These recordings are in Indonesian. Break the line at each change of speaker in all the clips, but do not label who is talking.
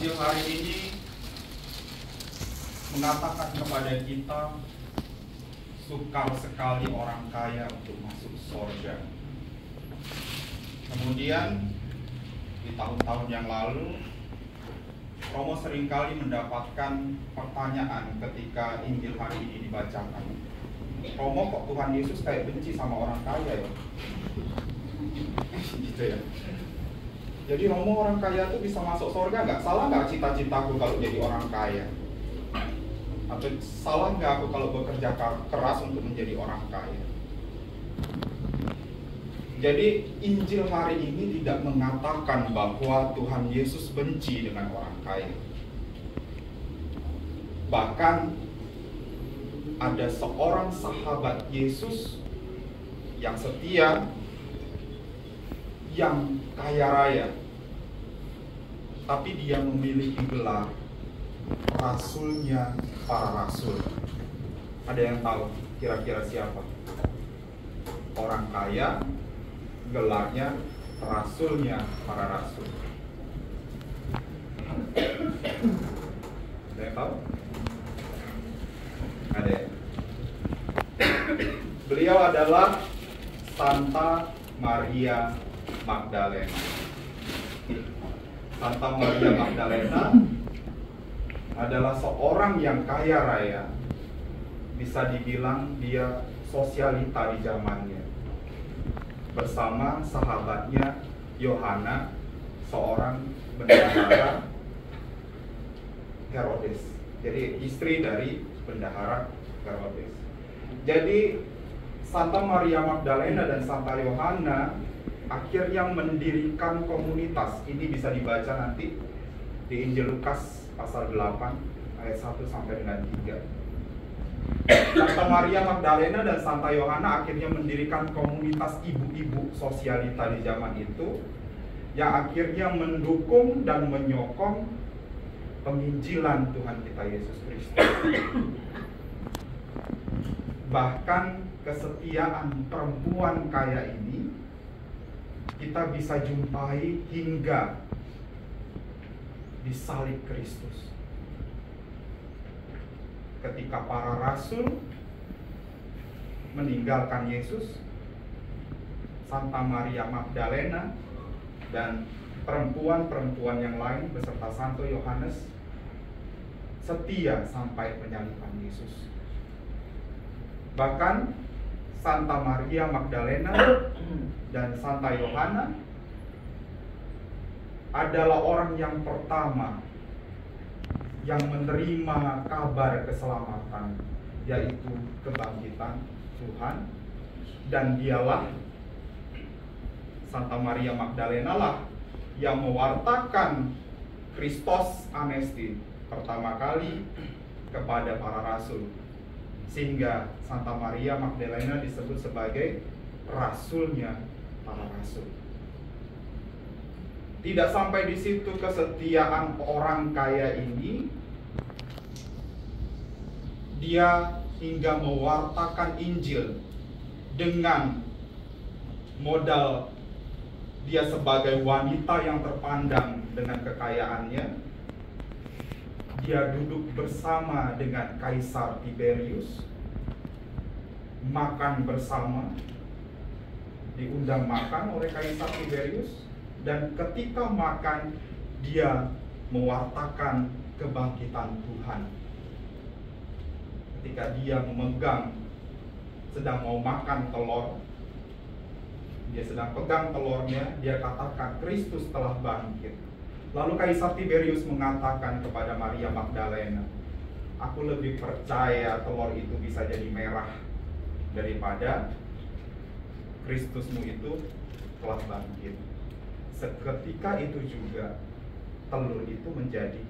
Injil hari ini mengatakan kepada kita, sukar sekali orang kaya untuk masuk surga. Kemudian di tahun-tahun yang lalu, Romo seringkali mendapatkan pertanyaan ketika Injil hari ini dibacakan. Romo, kok Tuhan Yesus kayak benci sama orang kaya ya? Gitu ya. Jadi Romo, orang kaya tuh bisa masuk surga nggak? Salah nggak cita-citaku kalau jadi orang kaya? Atau salah nggak aku kalau bekerja keras untuk menjadi orang kaya? Jadi Injil hari ini tidak mengatakan bahwa Tuhan Yesus benci dengan orang kaya. Bahkan ada seorang sahabat Yesus yang setia, yang kaya raya, tapi dia memiliki gelar rasulnya para rasul. Ada yang tahu kira-kira siapa? Orang kaya, gelarnya rasulnya para rasul. Ada yang tahu? Ada ya? Beliau adalah Santa Maria Magdalena. Santa Maria Magdalena adalah seorang yang kaya raya. Bisa dibilang dia sosialita di zamannya. Bersama sahabatnya Yohana, seorang bendahara Herodes. Jadi istri dari bendahara Herodes. Jadi Santa Maria Magdalena dan Santa Yohana akhirnya mendirikan komunitas. Ini bisa dibaca nanti di Injil Lukas pasal 8 ayat 1 sampai dengan 3. Santa Maria Magdalena dan Santa Yohana akhirnya mendirikan komunitas ibu-ibu sosialita di zaman itu, yang akhirnya mendukung dan menyokong penginjilan Tuhan kita Yesus Kristus. Bahkan kesetiaan perempuan kaya ini kita bisa jumpai hingga di salib Kristus. Ketika para rasul meninggalkan Yesus, Santa Maria Magdalena dan perempuan-perempuan yang lain beserta Santo Yohanes setia sampai penyaliban Yesus. Bahkan Santa Maria Magdalena dan Santa Yohana adalah orang yang pertama yang menerima kabar keselamatan, yaitu kebangkitan Tuhan. Dan dialah, Santa Maria Magdalena lah, yang mewartakan Christos Anesti pertama kali kepada para rasul, sehingga Santa Maria Magdalena disebut sebagai rasulnya para rasul. Tidak sampai di situ kesetiaan orang kaya ini, dia hingga mewartakan Injil dengan modal dia sebagai wanita yang terpandang dengan kekayaannya. Dia duduk bersama dengan Kaisar Tiberius, makan bersama, diundang makan oleh Kaisar Tiberius, dan ketika makan dia mewartakan kebangkitan Tuhan. Ketika dia memegang, sedang mau makan telur, dia sedang pegang telurnya, dia katakan Kristus telah bangkit. Lalu Kaisar Tiberius mengatakan kepada Maria Magdalena, aku lebih percaya telur itu bisa jadi merah daripada Kristusmu itu telah bangkit. Seketika itu juga telur itu menjadi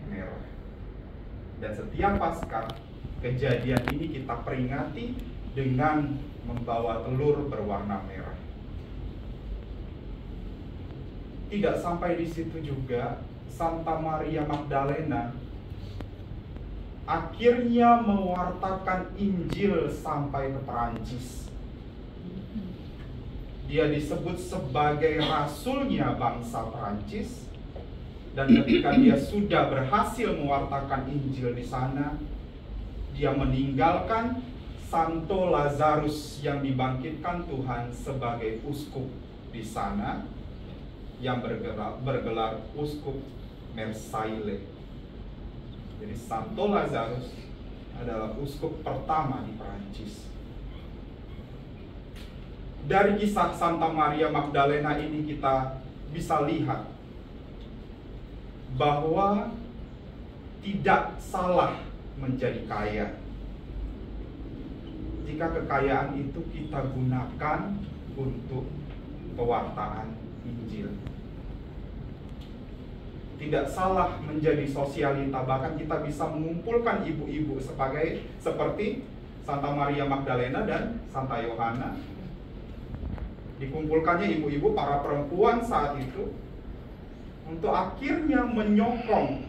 merah. Dan setiap Paskah, kejadian ini kita peringati dengan membawa telur berwarna merah. Tidak sampai di situ juga, Santa Maria Magdalena akhirnya mewartakan Injil sampai ke Perancis. Dia disebut sebagai rasulnya bangsa Perancis, Dan ketika dia sudah berhasil mewartakan Injil di sana, dia meninggalkan Santo Lazarus yang dibangkitkan Tuhan sebagai uskup di sana, yang bergelar uskup Marseille. Jadi Santo Lazarus adalah uskup pertama di Perancis. Dari kisah Santa Maria Magdalena ini kita bisa lihat bahwa tidak salah menjadi kaya jika kekayaan itu kita gunakan untuk pewartaan Injil. Tidak salah menjadi sosialita, bahkan kita bisa mengumpulkan ibu-ibu seperti Santa Maria Magdalena dan Santa Yohana. Dikumpulkannya ibu-ibu para perempuan saat itu untuk akhirnya menyokong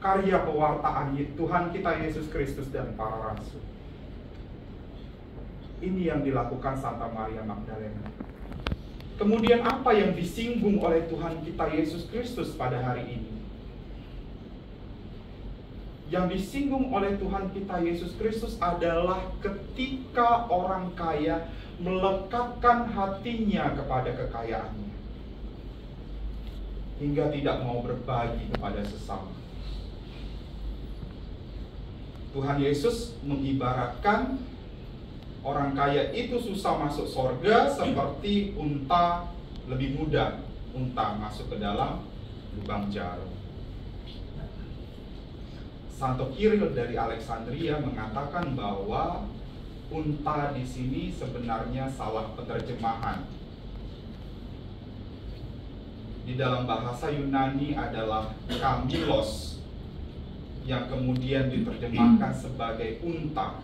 karya pewartaan Tuhan kita Yesus Kristus dan para rasul. Ini yang dilakukan Santa Maria Magdalena. Kemudian apa yang disinggung oleh Tuhan kita Yesus Kristus pada hari ini? Yang disinggung oleh Tuhan kita Yesus Kristus adalah ketika orang kaya melekatkan hatinya kepada kekayaannya, hingga tidak mau berbagi kepada sesama. Tuhan Yesus mengibaratkan orang kaya itu susah masuk sorga seperti unta, lebih mudah unta masuk ke dalam lubang jarum. Santo Kiril dari Alexandria mengatakan bahwa unta di sini sebenarnya salah penerjemahan. Di dalam bahasa Yunani adalah kamilos, yang kemudian diterjemahkan sebagai unta,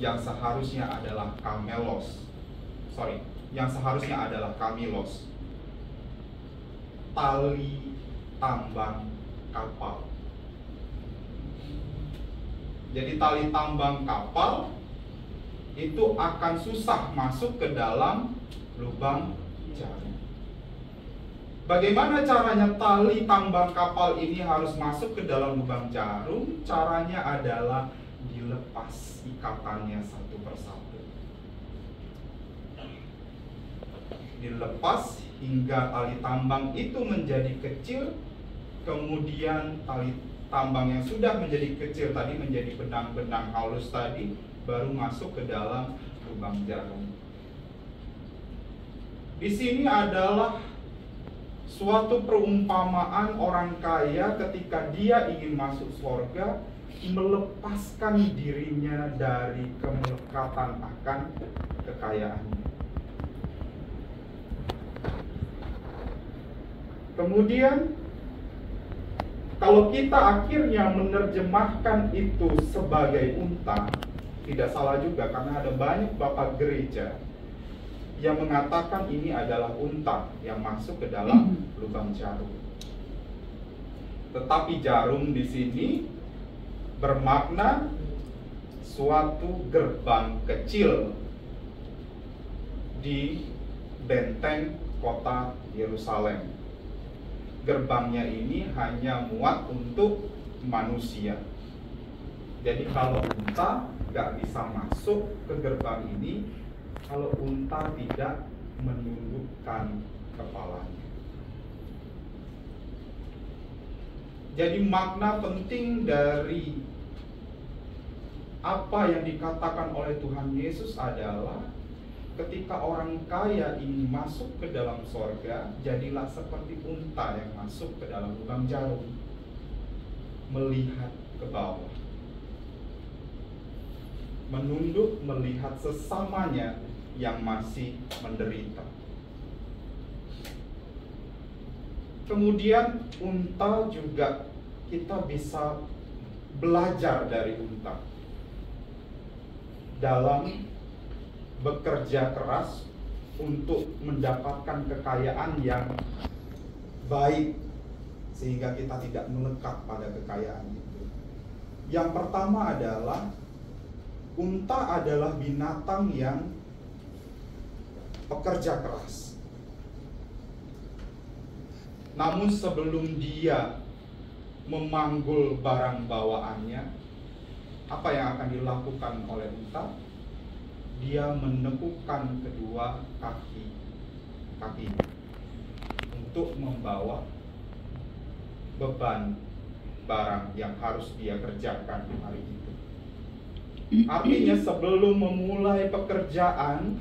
yang seharusnya adalah kamelos. Yang seharusnya adalah kamilos, tali tambang kapal. Jadi tali tambang kapal itu akan susah masuk ke dalam lubang jarum. Bagaimana caranya tali tambang kapal ini harus masuk ke dalam lubang jarum? Caranya adalah dilepas ikatannya satu persatu. Dilepas hingga tali tambang itu menjadi kecil, kemudian tali tambang yang sudah menjadi kecil tadi menjadi benang-benang halus tadi, baru masuk ke dalam lubang jarum. Di sini adalah suatu perumpamaan orang kaya ketika dia ingin masuk surga, melepaskan dirinya dari kemelekatan akan kekayaannya. Kemudian kalau kita akhirnya menerjemahkan itu sebagai unta, tidak salah juga, karena ada banyak bapak gereja yang mengatakan ini adalah unta yang masuk ke dalam lubang jarum. Tetapi jarum di sini bermakna suatu gerbang kecil di benteng kota Yerusalem. Gerbangnya ini hanya muat untuk manusia. Jadi kalau unta nggak bisa masuk ke gerbang ini kalau unta tidak menundukkan kepalanya. Jadi makna penting dari apa yang dikatakan oleh Tuhan Yesus adalah ketika orang kaya ingin masuk ke dalam sorga, jadilah seperti unta yang masuk ke dalam lubang jarum, melihat ke bawah, menunduk melihat sesamanya yang masih menderita. Kemudian unta juga kita bisa belajar dari unta dalam bekerja keras untuk mendapatkan kekayaan yang baik, sehingga kita tidak melekat pada kekayaan itu. Yang pertama adalah unta adalah binatang yang pekerja keras. Namun sebelum dia memanggul barang bawaannya, apa yang akan dilakukan oleh unta? Dia menekukkan kedua kakinya untuk membawa beban barang yang harus dia kerjakan hari itu. Artinya sebelum memulai pekerjaan,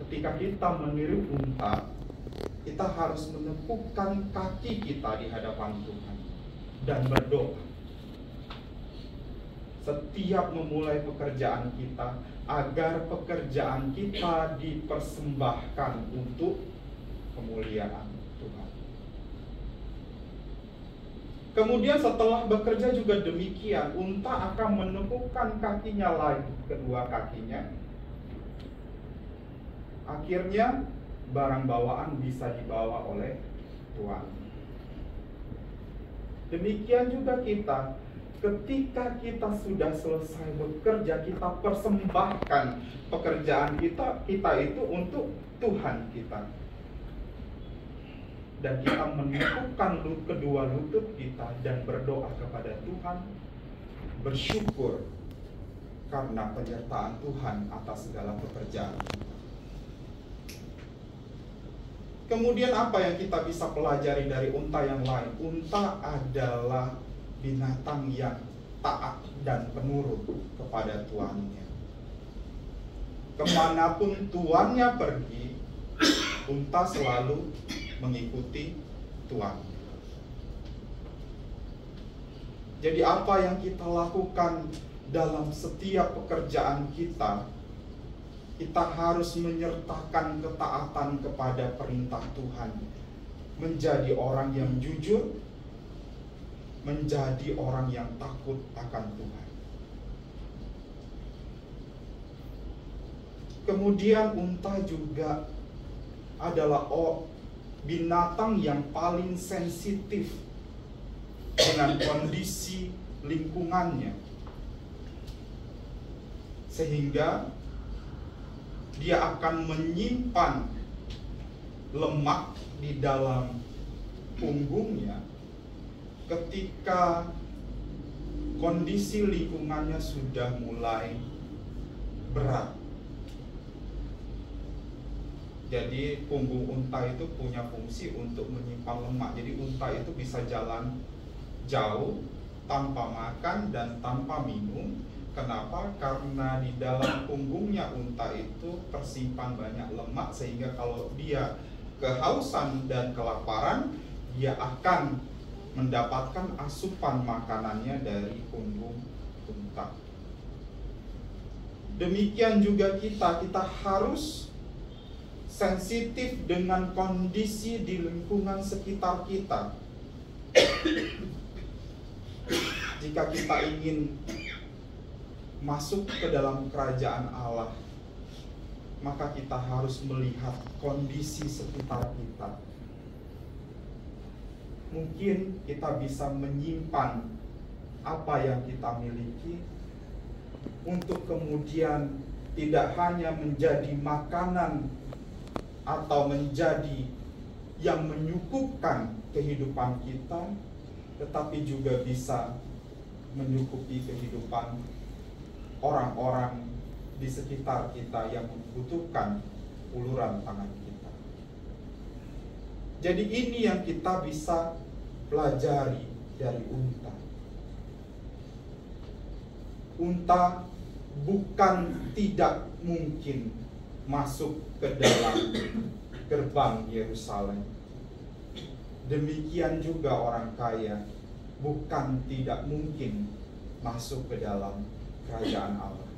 ketika kita meniru unta, kita harus menekukkan kaki kita di hadapan Tuhan dan berdoa. Setiap memulai pekerjaan kita, agar pekerjaan kita dipersembahkan untuk kemuliaan Tuhan. Kemudian setelah bekerja juga demikian, unta akan menekukkan kakinya lagi, kedua kakinya. Akhirnya barang bawaan bisa dibawa oleh Tuhan. Demikian juga kita, ketika kita sudah selesai bekerja, kita persembahkan pekerjaan kita itu untuk Tuhan kita. Dan kita menekukkan kedua lutut kita dan berdoa kepada Tuhan, bersyukur karena penyertaan Tuhan atas segala pekerjaan. Kemudian apa yang kita bisa pelajari dari unta yang lain? Unta adalah binatang yang taat dan penurut kepada tuannya. Kemanapun tuannya pergi, unta selalu mengikuti Tuhan. Jadi apa yang kita lakukan dalam setiap pekerjaan kita, kita harus menyertakan ketaatan kepada perintah Tuhan. Menjadi orang yang jujur, menjadi orang yang takut akan Tuhan. Kemudian unta juga adalah binatang yang paling sensitif dengan kondisi lingkungannya, sehingga dia akan menyimpan lemak di dalam punggungnya ketika kondisi lingkungannya sudah mulai berat. Jadi punggung unta itu punya fungsi untuk menyimpan lemak. Jadi unta itu bisa jalan jauh tanpa makan dan tanpa minum. Kenapa? Karena di dalam punggungnya unta itu tersimpan banyak lemak, sehingga kalau dia kehausan dan kelaparan, dia akan mendapatkan asupan makanannya dari punggung unta. Demikian juga kita harus sensitif dengan kondisi di lingkungan sekitar kita. Jika kita ingin masuk ke dalam kerajaan Allah, maka kita harus melihat kondisi sekitar kita. Mungkin kita bisa menyimpan apa yang kita miliki untuk kemudian tidak hanya menjadi makanan atau menjadi yang menyukupkan kehidupan kita, tetapi juga bisa menyukupi kehidupan orang-orang di sekitar kita yang membutuhkan uluran tangan kita. Jadi ini yang kita bisa pelajari dari unta. Unta bukan tidak mungkin masuk ke dalam gerbang Yerusalem. Demikian juga orang kaya bukan tidak mungkin masuk ke dalam kerajaan Allah.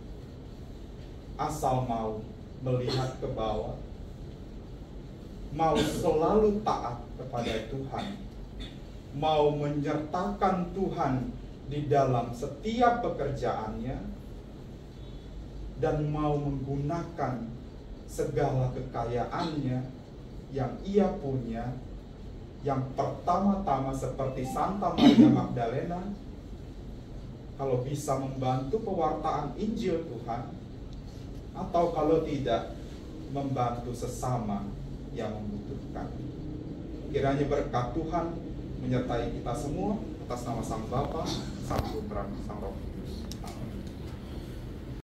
Asal mau melihat ke bawah, mau selalu taat kepada Tuhan, mau menyertakan Tuhan di dalam setiap pekerjaannya, dan mau menggunakan segala kekayaannya yang ia punya, yang pertama-tama seperti Santa Maria Magdalena, kalau bisa membantu pewartaan Injil Tuhan, atau kalau tidak, membantu sesama yang membutuhkan. Kiranya berkat Tuhan menyertai kita semua, atas nama Sang Bapa, Sang Putra, Sang Roh Kudus.